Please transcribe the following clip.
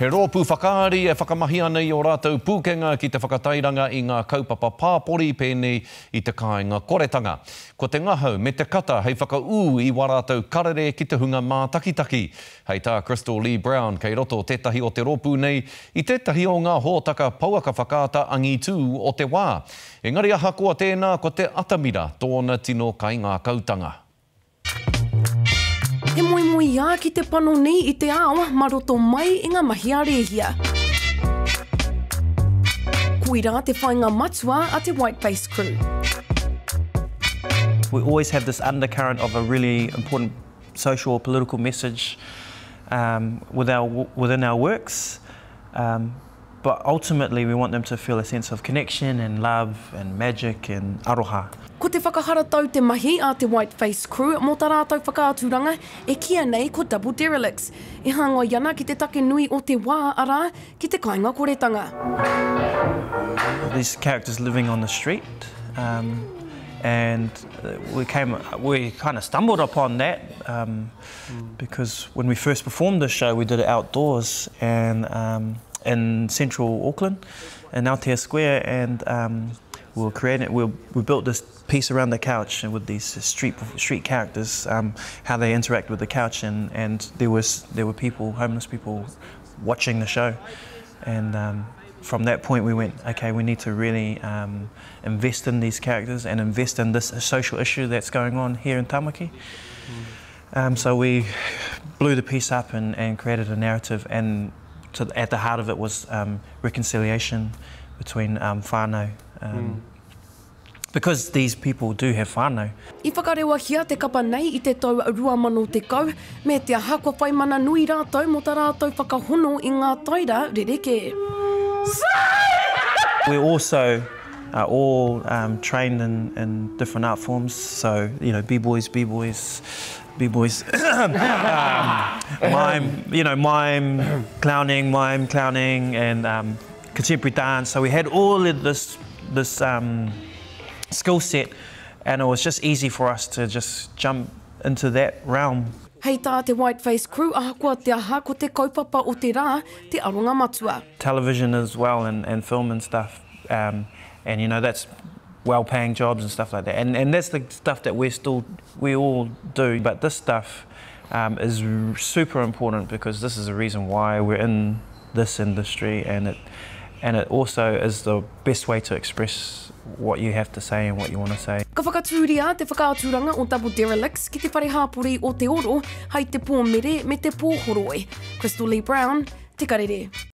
He rōpū whakaari e whakamahi ana i o rātou pūkenga ki te whakatairanga i ngā kaupapa pāpori pēnei i te kāinga koretanga. Ko te ngahau me te kata hei whakaū i warātou karere ki te hunga mātakitaki. Hei tā Crystal Lee Brown kei roto tētahi o te rōpū nei i tētahi o ngā hōtaka pauaka whakaata angitū o te wā. Engari aha koa tēnā ko te atamira tōna tino kai ngā kautanga. He moe ia ki te pano nei I te awa maroto mai I ngā mahi arehia. Koira te whainga matua a te Whiteface crew. We always have this undercurrent of a really important social or political message within our works, but ultimately we want them to feel a sense of connection and love and magic and aroha. Ko te whakahara tau te mahi a te Whiteface crew, mō tā rātou whakaaturanga, e kia nei ko Double Derelicts. E hāngo iana ki te take nui o te wā arā ki te kāinga koretanga. These characters living on the street, and we kind of stumbled upon that because when we first performed the show, we did it outdoors and in central Auckland, in Aotea Square, and we built this piece around the couch with these street characters, how they interact with the couch, and there were people, homeless people, watching the show, and from that point we went, okay, we need to really invest in these characters and invest in this social issue that's going on here in Tamaki. So we blew the piece up and created a narrative, and at the heart of it was reconciliation between whānau. Because these people do have whānau. I whakarewa hia te kapa nei I te tau 2010, me te aha kua whai mana nui rātou mo tā rātou whakahono I ngā taira rereke. We also are all trained in different art forms, so you know, b-boys, mime clowning, and contemporary dance. So we had all of this skill set, and it was just easy for us to just jump into that realm. Hei tā te Whiteface crew, aha kua te aha ko te kaupapa o te rā, te aronga matua. Television as well, and film and stuff, and you know, that's well-paying jobs and stuff like that, and that's the stuff that we all do, but this stuff is super important because this is the reason why we're in this industry, and it also is the best way to express what you have to say and what you want to say. Ka whakatūria te whakaaturanga o Double Derelicts ki te whare hāpuri o te oro, hei te pōmere me te pōhoroe. Crystal Lee Brown, te karere.